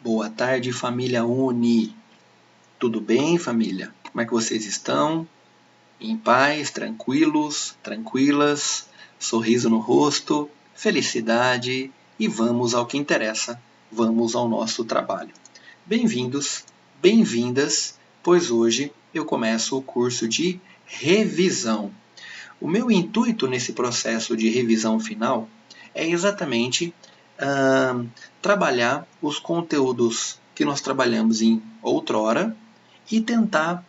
Boa tarde, família Uni. Tudo bem, família? Como é que vocês estão? Em paz, tranquilos, tranquilas, sorriso no rosto, felicidade e vamos ao que interessa. Vamos ao nosso trabalho. Bem-vindos, bem-vindas, pois hoje eu começo o curso de revisão. O meu intuito nesse processo de revisão final é exatamente trabalhar os conteúdos que nós trabalhamos em outrora e tentar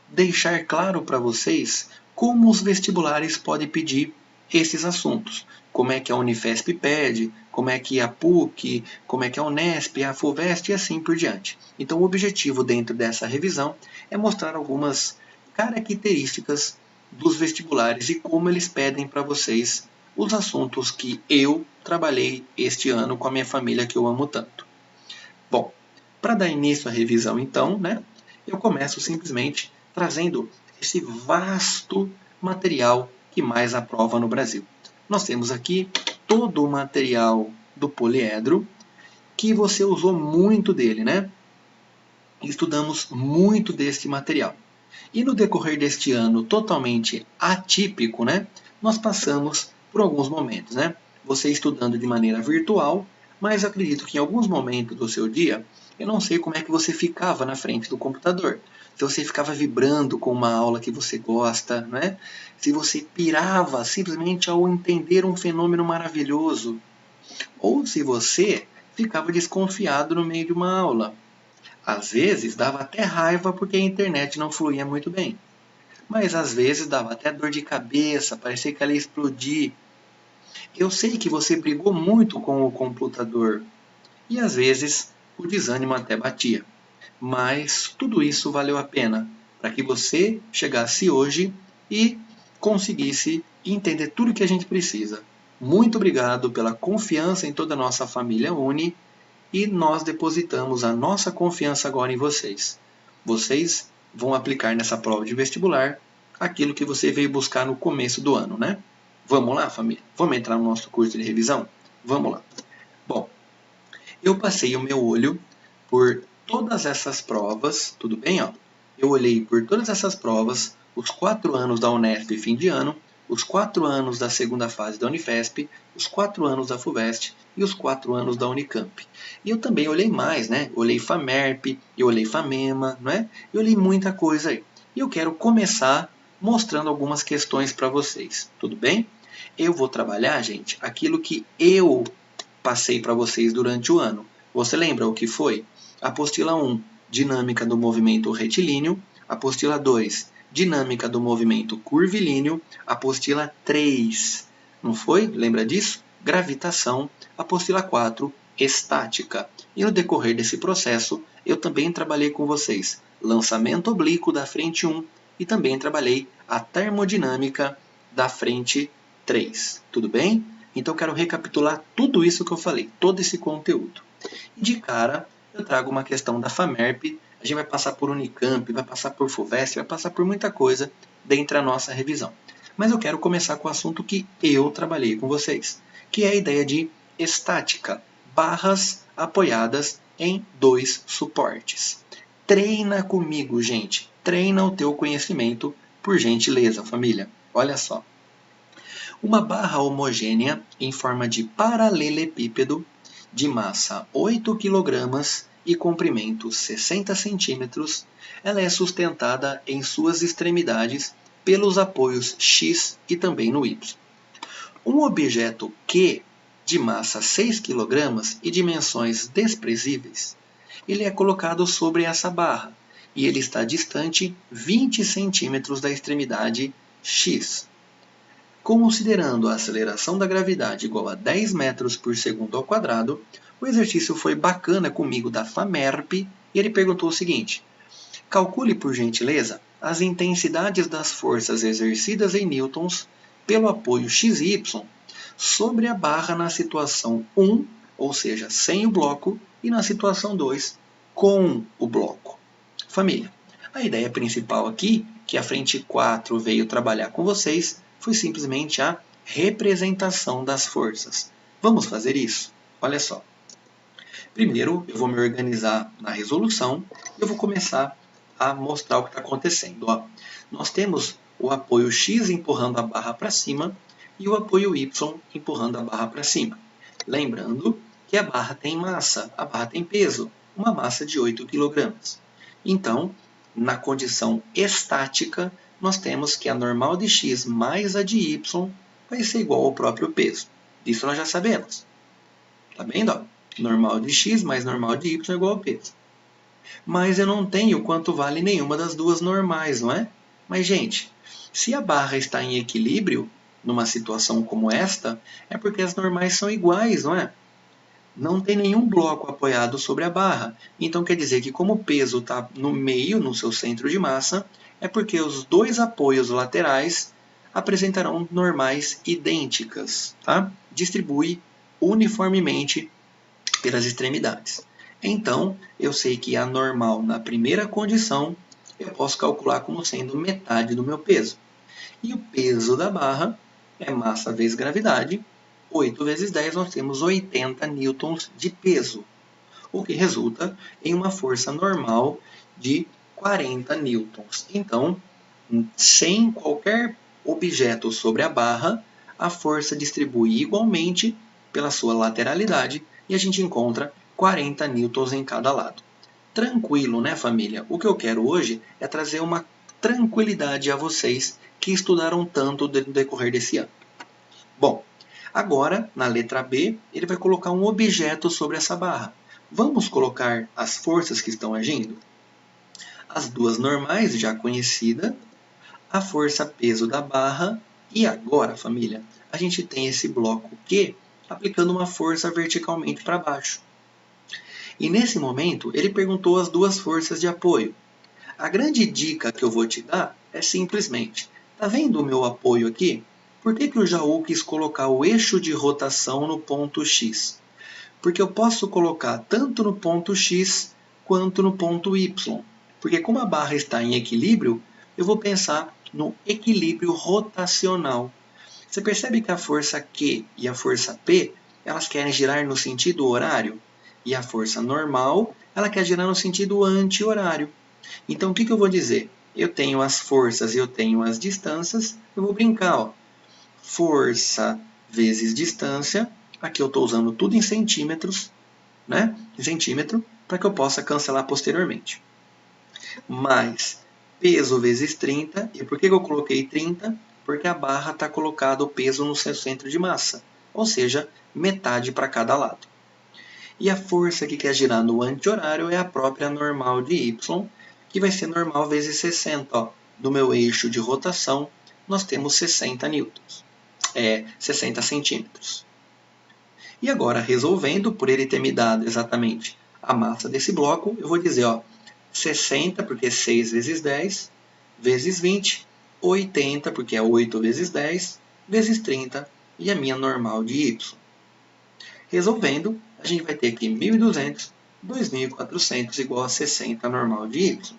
deixar claro para vocês como os vestibulares podem pedir esses assuntos. Como é que a Unifesp pede, como é que a PUC, como é que a Unesp, a FUVEST e assim por diante. Então o objetivo dentro dessa revisão é mostrar algumas características dos vestibulares e como eles pedem para vocês os assuntos que eu trabalhei este ano com a minha família que eu amo tanto. Bom, para dar início à revisão então, eu começo simplesmente trazendo esse vasto material que mais aprova no Brasil. Nós temos aqui todo o material do poliedro, que você usou muito dele, né? Estudamos muito deste material. E no decorrer deste ano totalmente atípico, nós passamos por alguns momentos, Você estudando de maneira virtual, mas acredito que em alguns momentos do seu dia, eu não sei como é que você ficava na frente do computador. Se você ficava vibrando com uma aula que você gosta, Se você pirava simplesmente ao entender um fenômeno maravilhoso, ou se você ficava desconfiado no meio de uma aula. Às vezes dava até raiva porque a internet não fluía muito bem. Mas às vezes dava até dor de cabeça, parecia que ela ia explodir. Eu sei que você brigou muito com o computador e às vezes o desânimo até batia. Mas tudo isso valeu a pena para que você chegasse hoje e conseguisse entender tudo que a gente precisa. Muito obrigado pela confiança em toda a nossa família Uni e nós depositamos a nossa confiança agora em vocês. Vocês vão aplicar nessa prova de vestibular aquilo que você veio buscar no começo do ano, Vamos lá, família? Vamos entrar no nosso curso de revisão? Vamos lá. Bom, eu passei o meu olho por todas essas provas, tudo bem? Eu olhei por todas essas provas, os 4 anos da Unesp fim de ano, os 4 anos da segunda fase da Unifesp, os 4 anos da FUVEST e os 4 anos da Unicamp. E eu também olhei mais, Olhei FAMERP, eu olhei FAMEMA, Eu olhei muita coisa aí. E eu quero começar mostrando algumas questões para vocês, tudo bem? Eu vou trabalhar, gente, aquilo que eu passei para vocês durante o ano. Você lembra o que foi? Apostila 1, dinâmica do movimento retilíneo. Apostila 2, dinâmica do movimento curvilíneo. Apostila 3, não foi? Lembra disso? Gravitação. Apostila 4, estática. E no decorrer desse processo, eu também trabalhei com vocês lançamento oblíquo da frente 1 e também trabalhei a termodinâmica da frente 3. Tudo bem? Então eu quero recapitular tudo isso que eu falei, todo esse conteúdo. E de cara, eu trago uma questão da FAMERP, a gente vai passar por Unicamp, vai passar por FUVEST, vai passar por muita coisa dentro da nossa revisão. Mas eu quero começar com o assunto que eu trabalhei com vocês, que é a ideia de estática, barras apoiadas em 2 suportes. Treina comigo, gente. Treina o teu conhecimento, por gentileza, família. Olha só. Uma barra homogênea em forma de paralelepípedo, de massa 8 kg e comprimento 60 cm, ela é sustentada em suas extremidades pelos apoios X e também no Y. Um objeto Q, de massa 6 kg e dimensões desprezíveis, ele é colocado sobre essa barra e ele está distante 20 cm da extremidade X. Considerando a aceleração da gravidade igual a 10 metros por segundo ao quadrado, o exercício foi bacana comigo da FAMERP e ele perguntou o seguinte: calcule por gentileza as intensidades das forças exercidas em newtons pelo apoio XY sobre a barra na situação 1, ou seja, sem o bloco, e na situação 2, com o bloco. Família, a ideia principal aqui, que a frente 4 veio trabalhar com vocês, foi simplesmente a representação das forças. Vamos fazer isso? Olha só. Primeiro, eu vou me organizar na resolução e eu vou começar a mostrar o que está acontecendo. Ó, nós temos o apoio X empurrando a barra para cima e o apoio Y empurrando a barra para cima. Lembrando que a barra tem massa, a barra tem peso, uma massa de 8 kg. Então, na condição estática, nós temos que a normal de X mais a de Y vai ser igual ao próprio peso. Isso nós já sabemos. Tá vendo? Ó? Normal de X mais normal de Y é igual ao peso. Mas eu não tenho quanto vale nenhuma das duas normais, não é? Mas, gente, se a barra está em equilíbrio, numa situação como esta, é porque as normais são iguais, não é? Não tem nenhum bloco apoiado sobre a barra. Então quer dizer que como o peso está no meio, no seu centro de massa, é porque os dois apoios laterais apresentarão normais idênticas. Tá? Distribui uniformemente pelas extremidades. Então, eu sei que a normal na primeira condição, eu posso calcular como sendo metade do meu peso. E o peso da barra é massa vezes gravidade. 8 vezes 10, nós temos 80 newtons de peso, o que resulta em uma força normal de 40 newtons. Então, sem qualquer objeto sobre a barra, a força distribui igualmente pela sua lateralidade e a gente encontra 40 newtons em cada lado. Tranquilo, né, família? O que eu quero hoje é trazer uma tranquilidade a vocês que estudaram tanto no decorrer desse ano. Bom, agora, na letra B, ele vai colocar um objeto sobre essa barra. Vamos colocar as forças que estão agindo? As duas normais, já conhecida, a força peso da barra, e agora, família, a gente tem esse bloco Q aplicando uma força verticalmente para baixo. E nesse momento, ele perguntou as duas forças de apoio. A grande dica que eu vou te dar é simplesmente, tá vendo o meu apoio aqui? Por que o Jaú quis colocar o eixo de rotação no ponto X? Porque eu posso colocar tanto no ponto X quanto no ponto Y. Porque como a barra está em equilíbrio, eu vou pensar no equilíbrio rotacional. Você percebe que a força Q e a força P, elas querem girar no sentido horário? E a força normal, ela quer girar no sentido anti-horário. Então, o que eu vou dizer? Eu tenho as forças e eu tenho as distâncias. Eu vou brincar, ó. Força vezes distância. Aqui eu estou usando tudo em centímetros, né? Em centímetro, para que eu possa cancelar posteriormente. Mais peso vezes 30. E por que eu coloquei 30? Porque a barra está colocado o peso no seu centro de massa. Ou seja, metade para cada lado. E a força que quer girar no anti-horário é a própria normal de Y, que vai ser normal vezes 60. Ó. Do meu eixo de rotação, nós temos 60 newtons. 60 centímetros. E agora, resolvendo, por ele ter me dado exatamente a massa desse bloco, eu vou dizer, ó, 60, porque é 6 vezes 10, vezes 20, 80, porque é 8 vezes 10, vezes 30, e a minha normal de Y. Resolvendo, a gente vai ter aqui 1.200, 2.400 igual a 60 normal de Y.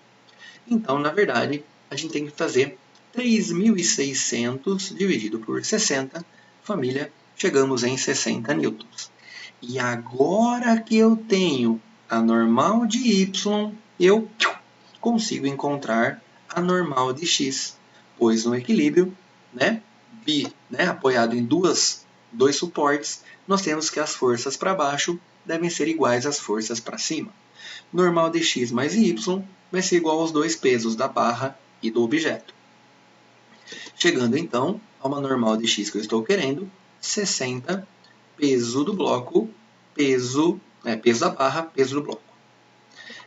Então, na verdade, a gente tem que fazer 3.600 dividido por 60, família, chegamos em 60 newtons. E agora que eu tenho a normal de Y, eu consigo encontrar a normal de X, pois no equilíbrio, apoiado em dois suportes, nós temos que as forças para baixo devem ser iguais às forças para cima. Normal de X mais Y vai ser igual aos dois pesos da barra e do objeto. Chegando então a uma normal de X que eu estou querendo, 60, peso do bloco, peso da barra, peso do bloco.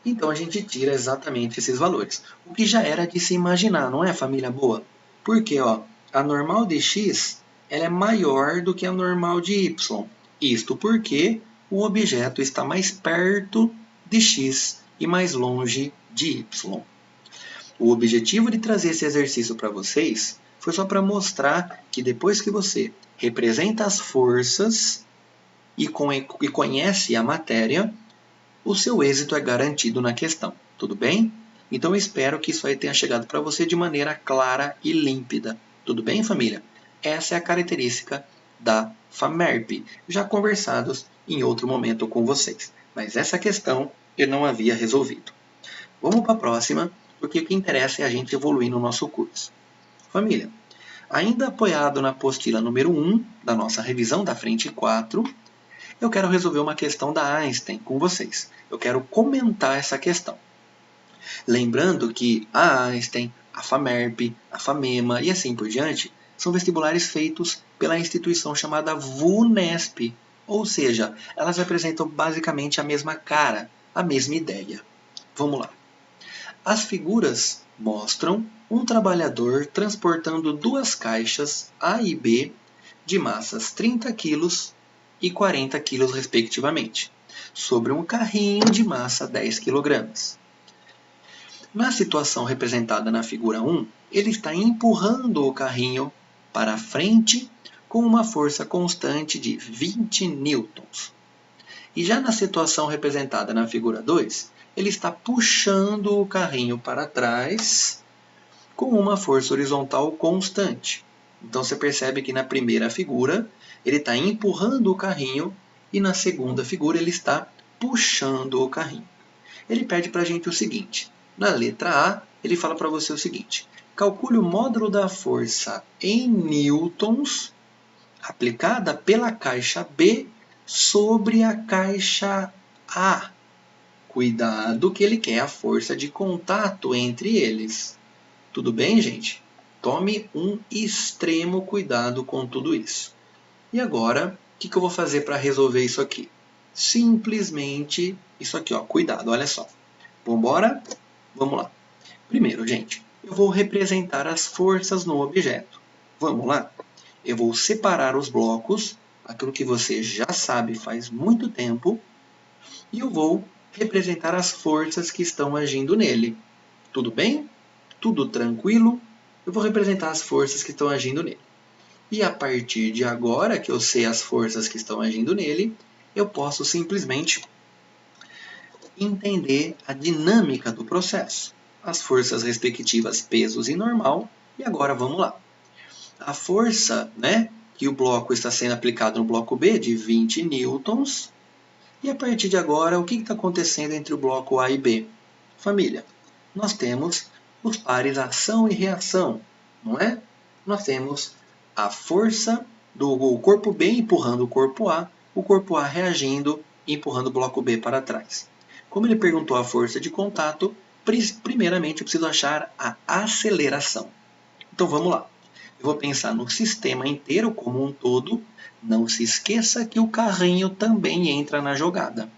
Então a gente tira exatamente esses valores. O que já era de se imaginar, não é, família boa? Porque ó, a normal de X ela é maior do que a normal de Y. Isto porque o objeto está mais perto de X e mais longe de Y. O objetivo de trazer esse exercício para vocês foi só para mostrar que depois que você representa as forças e conhece a matéria, o seu êxito é garantido na questão. Tudo bem? Então eu espero que isso aí tenha chegado para você de maneira clara e límpida. Tudo bem, família? Essa é a característica da FAMERP, já conversados em outro momento com vocês. Mas essa questão eu não havia resolvido. Vamos para a próxima, porque o que interessa é a gente evoluir no nosso curso. Família, ainda apoiado na apostila número 1 da nossa revisão da frente 4, eu quero resolver uma questão da Einstein com vocês. Eu quero comentar essa questão. Lembrando que a Einstein, a FAMERP, a FAMEMA e assim por diante são vestibulares feitos pela instituição chamada VUNESP, ou seja, elas apresentam basicamente a mesma cara, a mesma ideia. Vamos lá. As figuras mostram um trabalhador transportando duas caixas A e B de massas 30 kg e 40 kg respectivamente, sobre um carrinho de massa 10 kg. Na situação representada na figura 1, ele está empurrando o carrinho para frente com uma força constante de 20 newtons. E já na situação representada na figura 2, ele está puxando o carrinho para trás com uma força horizontal constante. Então você percebe que na primeira figura ele está empurrando o carrinho e na segunda figura ele está puxando o carrinho. Ele pede para a gente o seguinte. Na letra A, ele fala para você o seguinte. Calcule o módulo da força em newtons aplicada pela caixa B sobre a caixa A. Cuidado que ele quer a força de contato entre eles. Tudo bem, gente? Tome um extremo cuidado com tudo isso. E agora, o que eu vou fazer para resolver isso aqui? Simplesmente isso aqui, ó. Cuidado, olha só. Vamos embora? Vamos lá. Primeiro, gente, eu vou representar as forças no objeto. Vamos lá? Eu vou separar os blocos, aquilo que você já sabe faz muito tempo, e eu vou representar as forças que estão agindo nele. Tudo bem? Tudo tranquilo? Eu vou representar as forças que estão agindo nele. E a partir de agora, que eu sei as forças que estão agindo nele, eu posso simplesmente entender a dinâmica do processo. As forças respectivas, pesos e normal. E agora vamos lá. A força, que o bloco está sendo aplicado no bloco B, de 20 newtons. E a partir de agora, o que está acontecendo entre o bloco A e B? Família, nós temos os pares ação e reação, não é? Nós temos a força do corpo B empurrando o corpo A reagindo e empurrando o bloco B para trás. Como ele perguntou a força de contato, primeiramente eu preciso achar a aceleração. Então vamos lá. Eu vou pensar no sistema inteiro como um todo. Não se esqueça que o carrinho também entra na jogada.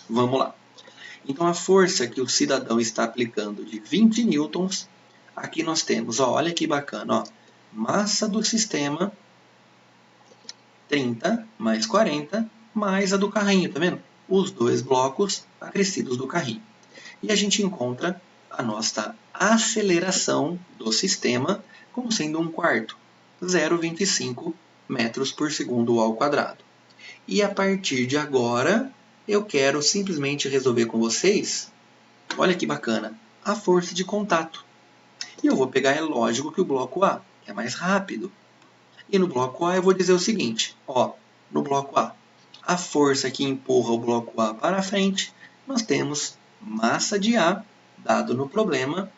Vamos lá. Então a força que o cidadão está aplicando de 20 newtons, aqui nós temos, olha que bacana, massa do sistema 30 mais 40 mais a do carrinho, tá vendo? Os dois blocos acrescidos do carrinho. E a gente encontra a nossa aceleração do sistema como sendo 1/4, 0,25 metros por segundo ao quadrado. E a partir de agora, eu quero simplesmente resolver com vocês, olha que bacana, a força de contato. E eu vou pegar, é lógico que o bloco A é mais rápido. E no bloco A eu vou dizer o seguinte, no bloco A força que empurra o bloco A para frente, nós temos massa de A, dado no problema,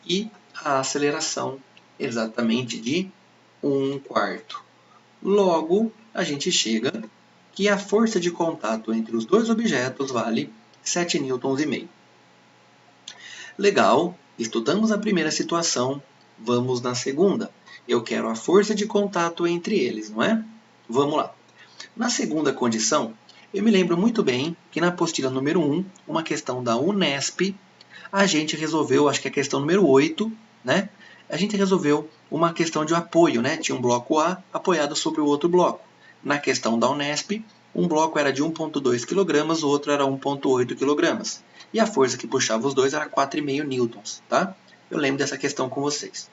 e a aceleração exatamente de 1/4. Logo, a gente chega que a força de contato entre os dois objetos vale 7 newtons e meio. Legal, estudamos a primeira situação, vamos na segunda. Eu quero a força de contato entre eles, não é? Vamos lá. Na segunda condição, eu me lembro muito bem que na apostila número 1, uma questão da Unesp, a gente resolveu, acho que é a questão número 8, a gente resolveu uma questão de apoio, Tinha um bloco A apoiado sobre o outro bloco. Na questão da Unesp, um bloco era de 1,2 kg, o outro era 1,8 kg. E a força que puxava os dois era 4,5 newtons, tá? Eu lembro dessa questão com vocês.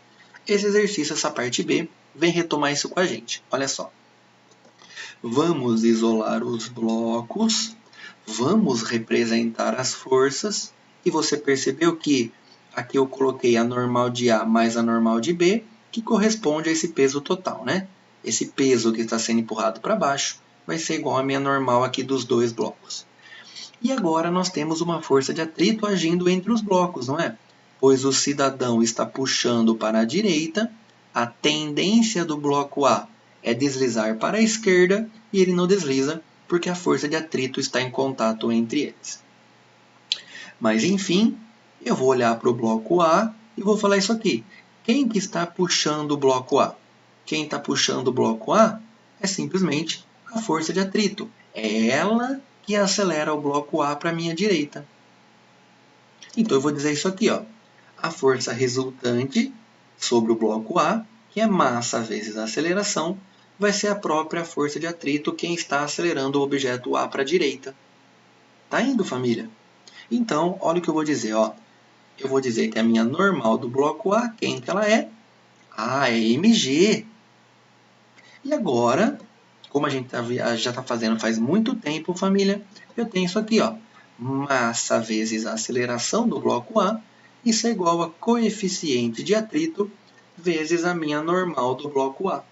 Esse exercício, essa parte B, vem retomar isso com a gente. Olha só. Vamos isolar os blocos, vamos representar as forças, e você percebeu que aqui eu coloquei a normal de A mais a normal de B, que corresponde a esse peso total, Esse peso que está sendo empurrado para baixo, vai ser igual a minha normal aqui dos dois blocos. E agora nós temos uma força de atrito agindo entre os blocos, não é? Pois o cidadão está puxando para a direita, a tendência do bloco A é deslizar para a esquerda e ele não desliza porque a força de atrito está em contato entre eles. Mas enfim, eu vou olhar para o bloco A e vou falar isso aqui. Quem que está puxando o bloco A? Quem está puxando o bloco A é simplesmente a força de atrito. É ela que acelera o bloco A para a minha direita. Então eu vou dizer isso aqui, ó. A força resultante sobre o bloco A, que é massa vezes a aceleração, vai ser a própria força de atrito quem está acelerando o objeto A para a direita. Tá indo, família? Então, olha o que eu vou dizer, ó. Eu vou dizer que a minha normal do bloco A, quem que ela é? Ah, é mg. E agora, como a gente já está fazendo faz muito tempo, família, eu tenho isso aqui, ó. Massa vezes a aceleração do bloco A, isso é igual a coeficiente de atrito vezes a minha normal do bloco A.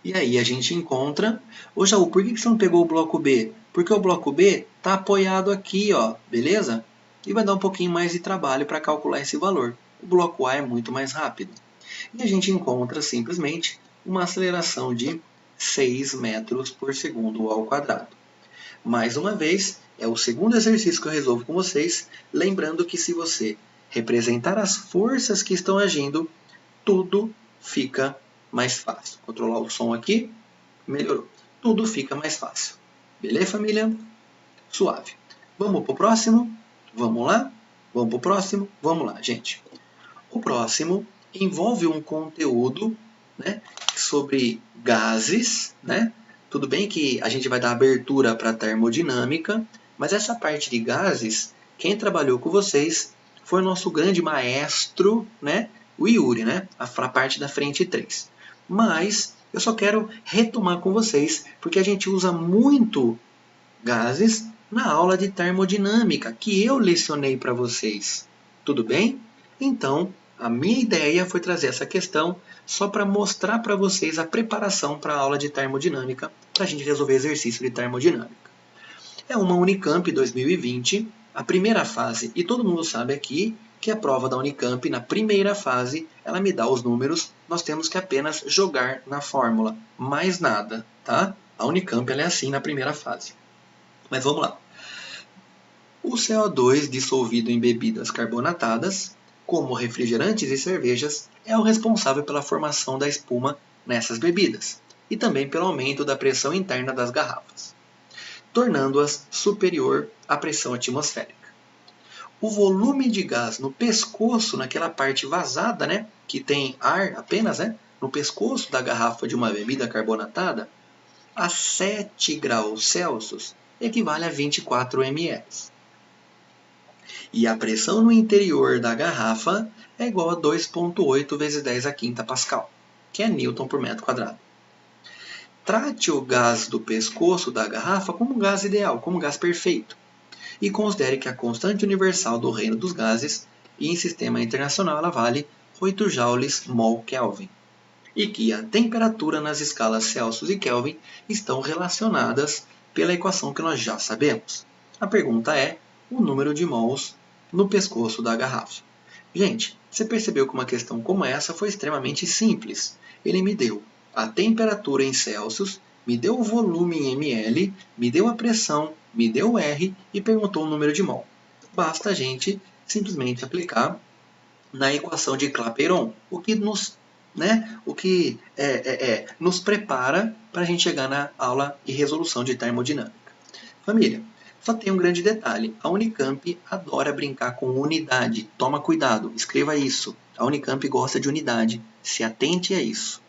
E aí a gente encontra... Ô, Jaú, por que você não pegou o bloco B? Porque o bloco B está apoiado aqui, ó, beleza? E vai dar um pouquinho mais de trabalho para calcular esse valor. O bloco A é muito mais rápido. E a gente encontra simplesmente uma aceleração de 6 metros por segundo ao quadrado. Mais uma vez, é o segundo exercício que eu resolvo com vocês, lembrando que se você representar as forças que estão agindo, tudo fica mais fácil. Controlar o som aqui, melhorou. Tudo fica mais fácil. Beleza, família? Suave. Vamos para o próximo? Vamos lá? Vamos para o próximo? Vamos lá, gente. O próximo envolve um conteúdo, né, sobre gases, né? Tudo bem que a gente vai dar abertura para a termodinâmica, mas essa parte de gases, quem trabalhou com vocês foi o nosso grande maestro, né, o Yuri, né, a parte da frente 3. Mas eu só quero retomar com vocês, porque a gente usa muito gases na aula de termodinâmica que eu lecionei para vocês. Tudo bem? Então, a minha ideia foi trazer essa questão só para mostrar para vocês a preparação para a aula de termodinâmica, para a gente resolver exercício de termodinâmica. É uma Unicamp 2020, a primeira fase, e todo mundo sabe aqui que a prova da Unicamp, na primeira fase, ela me dá os números, nós temos que apenas jogar na fórmula, mais nada, tá? A Unicamp ela é assim na primeira fase. Mas vamos lá. O CO2 dissolvido em bebidas carbonatadas, como refrigerantes e cervejas, é o responsável pela formação da espuma nessas bebidas e também pelo aumento da pressão interna das garrafas, tornando-as superior à pressão atmosférica. O volume de gás no pescoço, naquela parte vazada, né, que tem ar apenas, né, no pescoço da garrafa de uma bebida carbonatada, a 7 graus Celsius, equivale a 24 ml. E a pressão no interior da garrafa é igual a 2,8 vezes 10 a quinta Pascal, que é Newton por metro quadrado. Trate o gás do pescoço da garrafa como um gás ideal, como um gás perfeito. E considere que a constante universal do reino dos gases e em sistema internacional ela vale 8 joules mol Kelvin. E que a temperatura nas escalas Celsius e Kelvin estão relacionadas pela equação que nós já sabemos. A pergunta é o número de mols no pescoço da garrafa. Gente, você percebeu que uma questão como essa foi extremamente simples. Ele me deu a temperatura em Celsius, me deu o volume em ml, me deu a pressão, me deu o R e perguntou o número de mol. Basta a gente simplesmente aplicar na equação de Clapeyron, o que nos nos prepara para a gente chegar na aula de resolução de termodinâmica. Família, só tem um grande detalhe. A Unicamp adora brincar com unidade. Toma cuidado, escreva isso. A Unicamp gosta de unidade. Se atente a isso.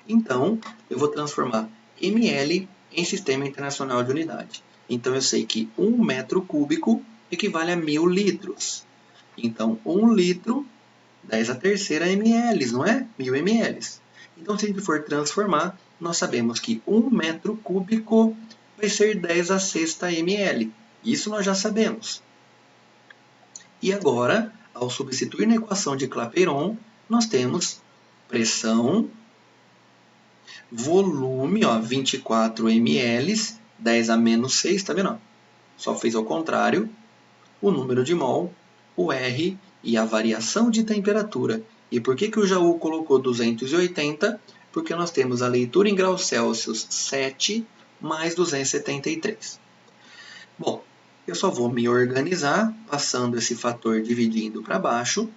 Então, eu vou transformar ml em Sistema Internacional de Unidade. Então, eu sei que 1 metro cúbico equivale a 1000 litros. Então, 1 litro, 10 a terceira ml, não é? 1000 ml. Então, se a gente for transformar, nós sabemos que 1 metro cúbico vai ser 10 a sexta ml. Isso nós já sabemos. E agora, ao substituir na equação de Clapeyron, nós temos pressão Volume, ó, 24 ml, 10 a menos 6, tá vendo? Só fez ao contrário. O número de mol, o R e a variação de temperatura. E por que o Jaú colocou 280? Porque nós temos a leitura em graus Celsius 7 mais 273. Bom, eu só vou me organizar, passando esse fator dividindo para baixo.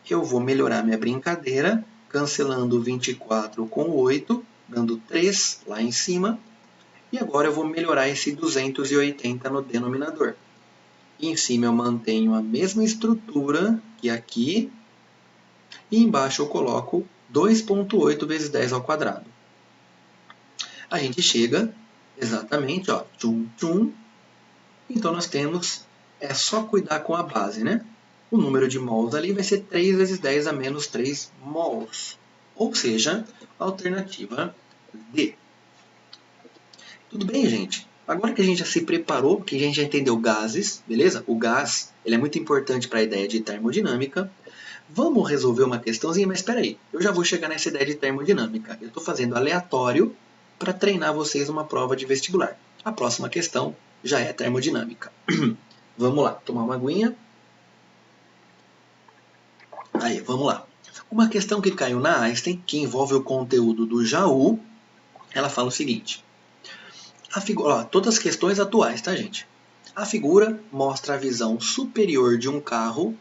Eu vou melhorar minha brincadeira, cancelando 24 com 8, dando 3 lá em cima. E agora eu vou melhorar esse 280 no denominador. E em cima eu mantenho a mesma estrutura que aqui. E embaixo eu coloco 2,8 vezes 10 ao quadrado. A gente chega exatamente, ó, tchum, tchum. Então nós temos, é só cuidar com a base, né? O número de mols ali vai ser 3 vezes 10 a menos 3 mols. Ou seja, alternativa D. Tudo bem, gente? Agora que a gente já se preparou, que a gente já entendeu gases, beleza? O gás ele é muito importante para a ideia de termodinâmica. Vamos resolver uma questãozinha, mas espera aí, eu já vou chegar nessa ideia de termodinâmica. Eu estou fazendo aleatório para treinar vocês numa prova de vestibular. A próxima questão já é termodinâmica. Vamos lá, tomar uma aguinha. Aí, vamos lá. Uma questão que caiu na Einstein, que envolve o conteúdo do Jaú, ela fala o seguinte. A figura, ó, todas as questões atuais, tá, gente? A figura mostra a visão superior de um carro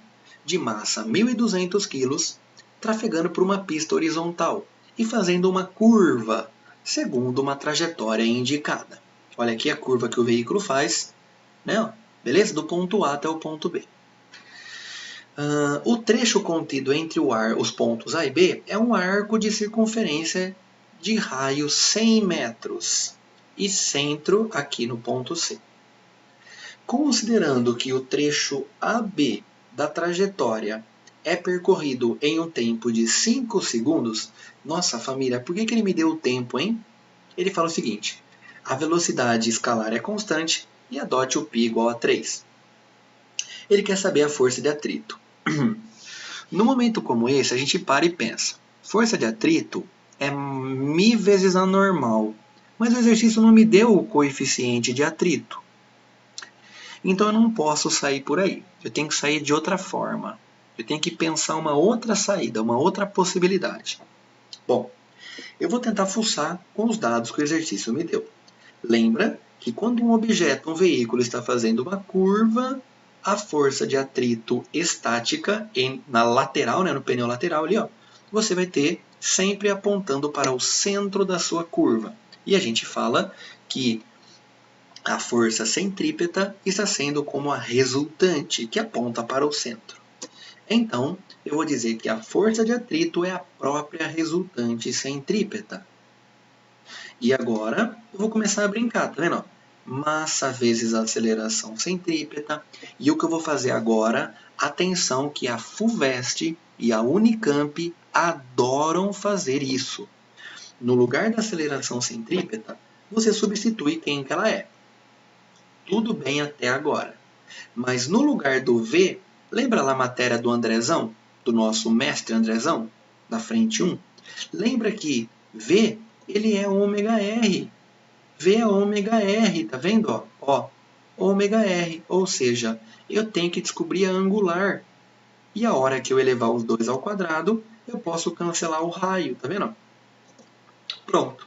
de massa 1.200 kg trafegando por uma pista horizontal e fazendo uma curva segundo uma trajetória indicada. Olha aqui a curva que o veículo faz, né? Beleza? Do ponto A até o ponto B. O trecho contido entre os pontos A e B é um arco de circunferência de raio 100 metros e centro aqui no ponto C. Considerando que o trecho AB da trajetória é percorrido em um tempo de 5 segundos, nossa família, por que ele me deu o tempo, hein? Ele fala o seguinte, a velocidade escalar é constante e adote o π igual a 3. Ele quer saber a força de atrito. No momento como esse, a gente para e pensa. Força de atrito é μ vezes a normal, mas o exercício não me deu o coeficiente de atrito. Então eu não posso sair por aí. Eu tenho que sair de outra forma. Eu tenho que pensar uma outra saída, uma outra possibilidade. Bom, eu vou tentar fuçar com os dados que o exercício me deu. Lembra que quando um objeto, um veículo, está fazendo uma curva, a força de atrito estática na lateral, né, no pneu lateral ali, ó, você vai ter sempre apontando para o centro da sua curva. E a gente fala que a força centrípeta está sendo como a resultante, que aponta para o centro. Então, eu vou dizer que a força de atrito é a própria resultante centrípeta. E agora, eu vou começar a brincar, tá vendo? Massa vezes a aceleração centrípeta. E o que eu vou fazer agora, atenção que a FUVEST e a Unicamp adoram fazer isso. No lugar da aceleração centrípeta, você substitui quem que ela é. Tudo bem até agora. Mas no lugar do V, lembra lá a matéria do Andrezão? Do nosso mestre Andrezão? Da frente 1? Lembra que V, ele é ômega R. V é ômega R, tá vendo? Ó, ômega R, ou seja, eu tenho que descobrir a angular. E a hora que eu elevar os dois ao quadrado, eu posso cancelar o raio, tá vendo? Pronto.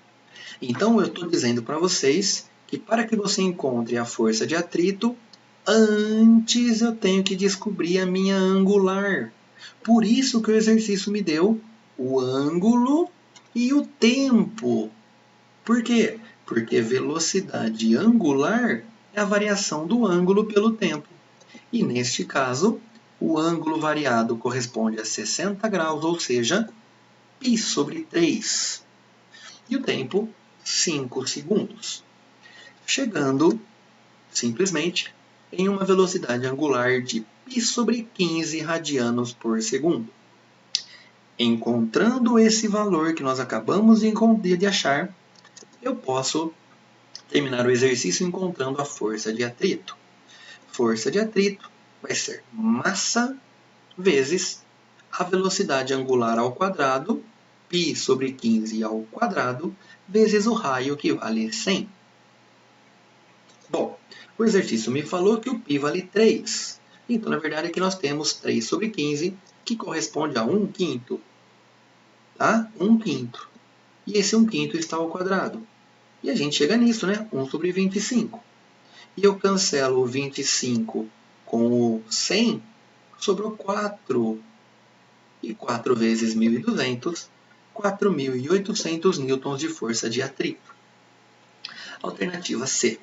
Então eu estou dizendo para vocês que para que você encontre a força de atrito, antes eu tenho que descobrir a minha angular. Por isso que o exercício me deu o ângulo e o tempo. Por quê? Porque velocidade angular é a variação do ângulo pelo tempo. E neste caso, o ângulo variado corresponde a 60 graus, ou seja, π sobre 3. E o tempo, 5 segundos. Chegando, simplesmente, em uma velocidade angular de π sobre 15 radianos por segundo. Encontrando esse valor que nós acabamos de achar, eu posso terminar o exercício encontrando a força de atrito. Força de atrito vai ser massa vezes a velocidade angular ao quadrado π sobre 15 ao quadrado vezes o raio, que vale 100. Bom, o exercício me falou que o π vale 3. Então, na verdade, aqui nós temos 3 sobre 15, que corresponde a 1/5. Tá? 1/5. E esse 1/5 está ao quadrado. E a gente chega nisso, né? 1 sobre 25. E eu cancelo o 25 com o 100, sobrou 4. E 4 vezes 1.200, 4.800 newtons de força de atrito. Alternativa C.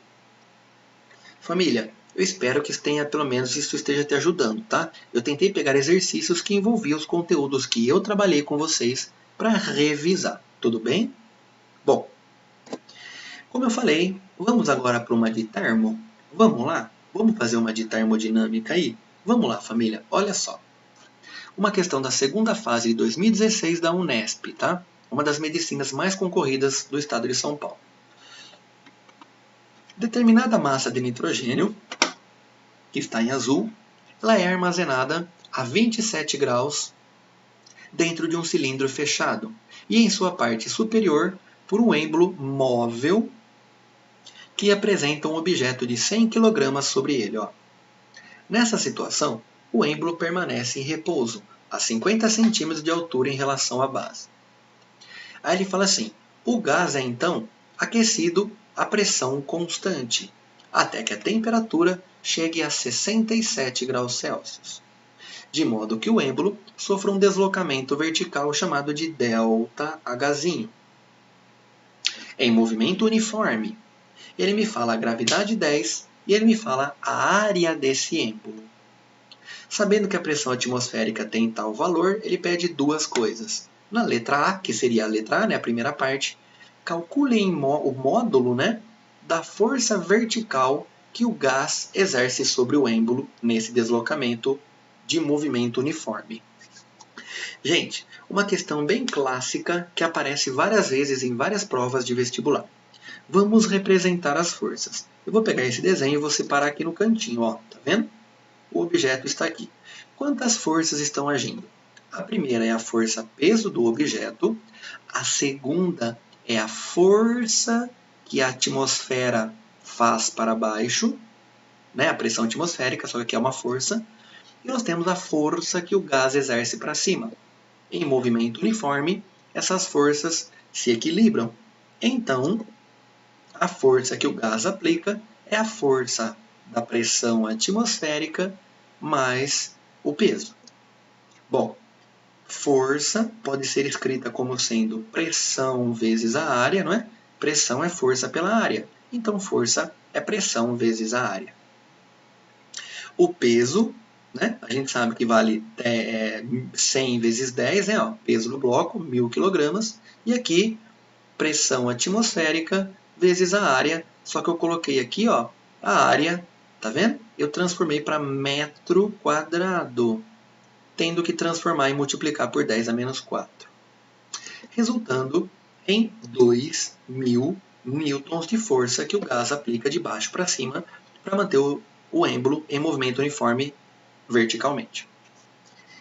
Família, eu espero que tenha, pelo menos isso esteja te ajudando, tá? Eu tentei pegar exercícios que envolviam os conteúdos que eu trabalhei com vocês para revisar, tudo bem? Bom, como eu falei, vamos agora para uma de termo? Vamos lá? Vamos fazer uma de termodinâmica aí? Vamos lá, família, olha só. Uma questão da segunda fase de 2016 da Unesp, tá? Uma das medicinas mais concorridas do estado de São Paulo. Determinada massa de nitrogênio, que está em azul, ela é armazenada a 27 graus dentro de um cilindro fechado e em sua parte superior por um êmbolo móvel que apresenta um objeto de 100 kg sobre ele. Ó. Nessa situação, o êmbolo permanece em repouso a 50 cm de altura em relação à base. Aí ele fala assim, o gás é então aquecido a pressão constante, até que a temperatura chegue a 67 graus Celsius, de modo que o êmbolo sofra um deslocamento vertical chamado de ΔH. Em movimento uniforme, ele me fala a gravidade 10 e ele me fala a área desse êmbolo. Sabendo que a pressão atmosférica tem tal valor, ele pede duas coisas. Na letra A, que seria a letra A, né, a primeira parte, calculem o módulo, né, da força vertical que o gás exerce sobre o êmbolo nesse deslocamento de movimento uniforme. Gente, uma questão bem clássica que aparece várias vezes em várias provas de vestibular. Vamos representar as forças. Eu vou pegar esse desenho e vou separar aqui no cantinho, ó, tá vendo? O objeto está aqui. Quantas forças estão agindo? A primeira é a força peso do objeto, a segunda é a força que a atmosfera faz para baixo, né? A pressão atmosférica, só que aqui é uma força, e nós temos a força que o gás exerce para cima. Em movimento uniforme, essas forças se equilibram. Então, a força que o gás aplica é a força da pressão atmosférica mais o peso. Bom, força pode ser escrita como sendo pressão vezes a área, não é? Pressão é força pela área. Então, força é pressão vezes a área. O peso, né? A gente sabe que vale 100 vezes 10, né? Ó, peso do bloco, 1.000 kg. E aqui, pressão atmosférica vezes a área. Só que eu coloquei aqui, ó, a área, tá vendo? Eu transformei para metro quadrado, tendo que transformar e multiplicar por 10 a menos 4. Resultando em 2.000 newtons de força que o gás aplica de baixo para cima para manter o êmbolo em movimento uniforme verticalmente.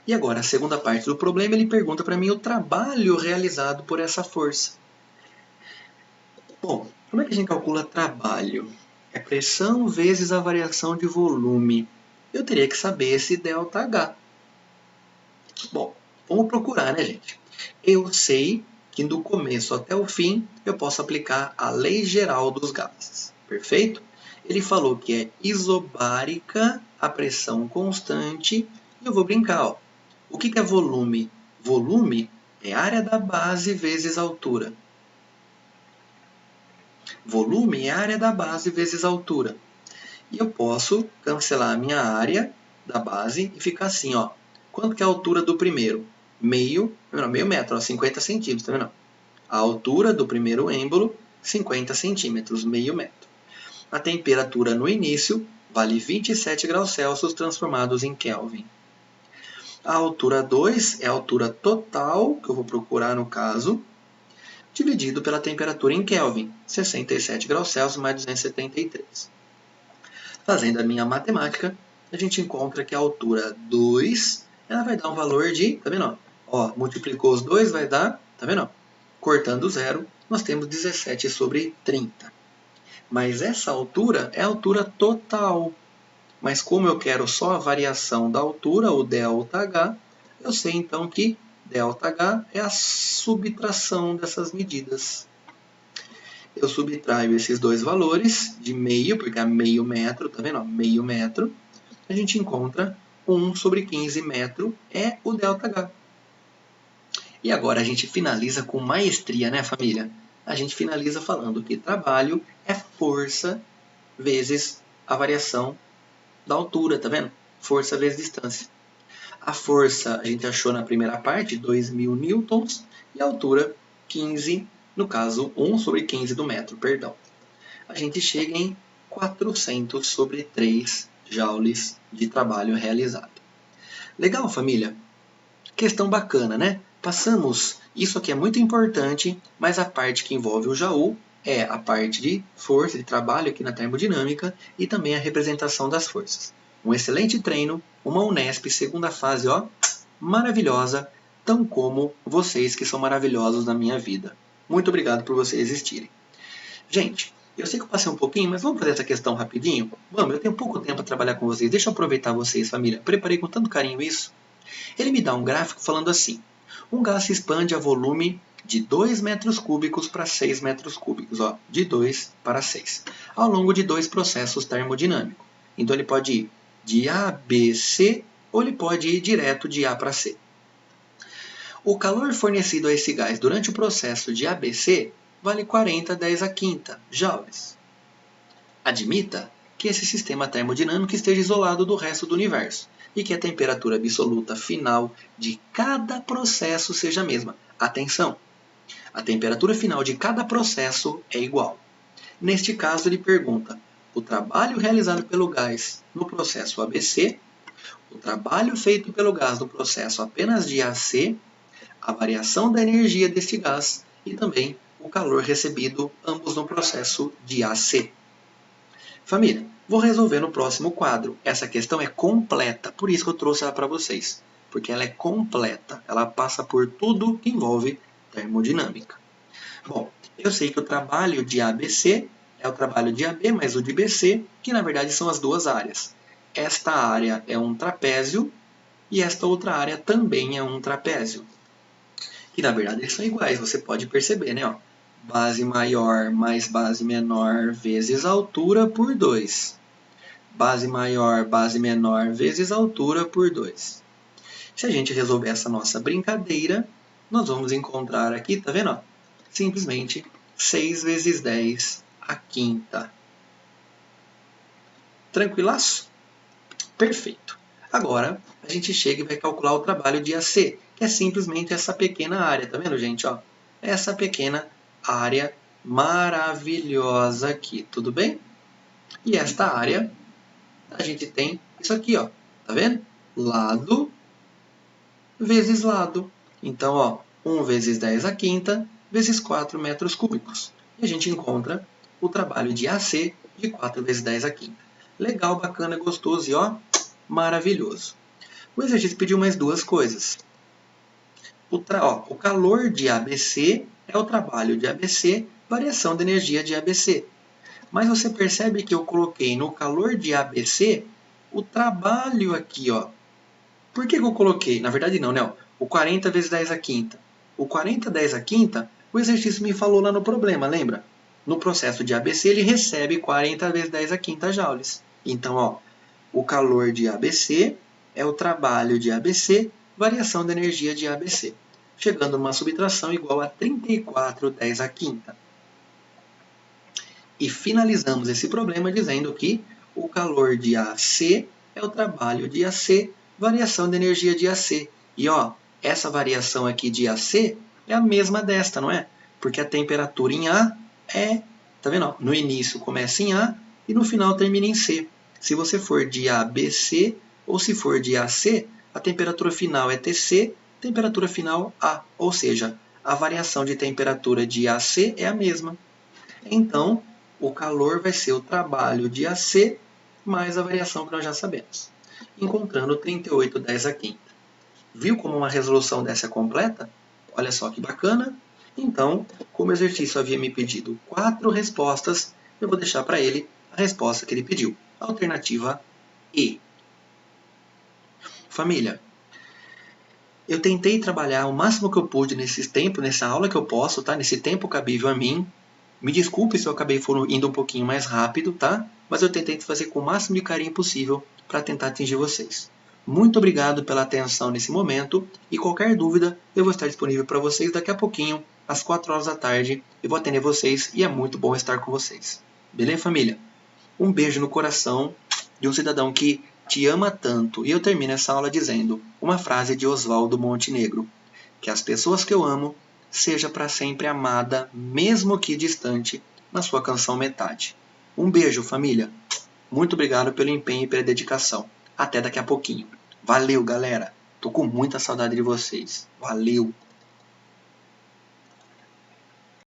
E agora, a segunda parte do problema, ele pergunta para mim o trabalho realizado por essa força. Bom, como é que a gente calcula trabalho? É pressão vezes a variação de volume. Eu teria que saber esse ΔH. Bom, vamos procurar, né, gente? Eu sei que do começo até o fim eu posso aplicar a lei geral dos gases. Perfeito? Ele falou que é isobárica a pressão constante. E eu vou brincar, ó. O que é volume? Volume é área da base vezes altura. Volume é área da base vezes altura. E eu posso cancelar a minha área da base e ficar assim, ó. Quanto que é a altura do primeiro? Meio metro, ó, 50 centímetros, tá vendo? A altura do primeiro êmbolo, 50 centímetros, meio metro. A temperatura no início vale 27 graus Celsius transformados em Kelvin. A altura 2 é a altura total, que eu vou procurar no caso, dividido pela temperatura em Kelvin, 67 graus Celsius mais 273. Fazendo a minha matemática, a gente encontra que a altura 2 ela vai dar um valor de, tá vendo? Ó, multiplicou os dois, vai dar Tá vendo? Cortando zero, nós temos 17 sobre 30. Mas essa altura é a altura total. Mas como eu quero só a variação da altura, o ΔH, eu sei então que ΔH é a subtração dessas medidas. Eu subtraio esses dois valores de meio, porque é meio metro, tá vendo? Meio metro. A gente encontra 1 sobre 15 metro é o ΔH. E agora a gente finaliza com maestria, né, família? A gente finaliza falando que trabalho é força vezes a variação da altura, tá vendo? Força vezes distância. A força a gente achou na primeira parte, 2.000 newtons, e a altura, 15, no caso, 1 sobre 15 do metro, perdão. A gente chega em 400 sobre 3 joules de trabalho realizado. Legal, família? Questão bacana, né? Passamos, isso aqui é muito importante, mas a parte que envolve o Joule é a parte de força, de trabalho aqui na termodinâmica e também a representação das forças. Um excelente treino, uma Unesp, segunda fase, ó, maravilhosa, tão como vocês que são maravilhosos na minha vida. Muito obrigado por vocês existirem. Gente, eu sei que eu passei um pouquinho, mas vamos fazer essa questão rapidinho? Vamos, eu tenho pouco tempo para trabalhar com vocês, deixa eu aproveitar vocês, família. Preparei com tanto carinho isso. Ele me dá um gráfico falando assim: um gás se expande a volume de 2 metros cúbicos para 6 metros cúbicos, ó, de 2 para 6, ao longo de dois processos termodinâmicos. Então ele pode ir de A, B, C, ou ele pode ir direto de A para C. O calor fornecido a esse gás durante o processo de ABC vale 40 10 a quinta joules. Admita que esse sistema termodinâmico esteja isolado do resto do universo e que a temperatura absoluta final de cada processo seja a mesma. Atenção! A temperatura final de cada processo é igual. Neste caso, ele pergunta o trabalho realizado pelo gás no processo ABC, o trabalho feito pelo gás no processo apenas de AC, a variação da energia deste gás e também o calor recebido, ambos no processo de AC. Família, vou resolver no próximo quadro. Essa questão é completa, por isso que eu trouxe ela para vocês. Porque ela é completa, ela passa por tudo que envolve termodinâmica. Bom, eu sei que o trabalho de ABC é o trabalho de AB mais o de BC, que na verdade são as duas áreas. Esta área é um trapézio e esta outra área também é um trapézio. Que na verdade eles são iguais, você pode perceber, né? Ó, base maior mais base menor vezes altura por 2. Base maior, base menor vezes altura por 2. Se a gente resolver essa nossa brincadeira, nós vamos encontrar aqui, tá vendo? Ó, simplesmente 6 vezes 10 a quinta. Tranquilaço? Perfeito. Agora, a gente chega e vai calcular o trabalho de AC, que é simplesmente essa pequena área, tá vendo, gente? Ó, essa pequena área maravilhosa aqui, tudo bem? E esta área, a gente tem isso aqui, ó, tá vendo? Lado vezes lado. Então, ó, 1 vezes 10 a quinta vezes 4 metros cúbicos. E a gente encontra o trabalho de AC de 4 vezes 10 a quinta. Legal, bacana, gostoso e, ó, maravilhoso. O exercício pediu mais duas coisas. O calor de ABC é o trabalho de ABC, variação de energia de ABC. Mas você percebe que eu coloquei no calor de ABC o trabalho aqui, ó. Por que eu coloquei? Na verdade não, né? O 40 vezes 10 a quinta. O 40 10 a quinta, o exercício me falou lá no problema, lembra? No processo de ABC ele recebe 40 vezes 10 a quinta joules. Então, ó, o calor de ABC é o trabalho de ABC, variação da energia de ABC, chegando numa subtração igual a 34 10 a quinta. E finalizamos esse problema dizendo que o calor de AC é o trabalho de AC, variação da energia de AC. E ó, essa variação aqui de AC é a mesma desta, não é? Porque a temperatura em A é, tá vendo? Ó, no início começa em A e no final termina em C. Se você for de ABC ou se for de AC, a temperatura final é TC, temperatura final A. Ou seja, a variação de temperatura de AC é a mesma. Então, o calor vai ser o trabalho de AC mais a variação que nós já sabemos, encontrando 38 10 a quinta. Viu como uma resolução dessa é completa? Olha só que bacana. Então, como o exercício havia me pedido 4 respostas, eu vou deixar para ele a resposta que ele pediu. Alternativa E. Família, eu tentei trabalhar o máximo que eu pude nesse tempo, nessa aula que eu posso, tá? Nesse tempo cabível a mim. Me desculpe se eu acabei indo um pouquinho mais rápido, tá? Mas eu tentei fazer com o máximo de carinho possível para tentar atingir vocês. Muito obrigado pela atenção nesse momento e qualquer dúvida eu vou estar disponível para vocês daqui a pouquinho, às 4 horas da tarde. Eu vou atender vocês e é muito bom estar com vocês. Beleza, família? Um beijo no coração de um cidadão que te ama tanto. E eu termino essa aula dizendo uma frase de Oswaldo Montenegro: que as pessoas que eu amo seja para sempre amada, mesmo que distante, na sua canção Metade. Um beijo, família. Muito obrigado pelo empenho e pela dedicação. Até daqui a pouquinho. Valeu, galera. Tô com muita saudade de vocês. Valeu.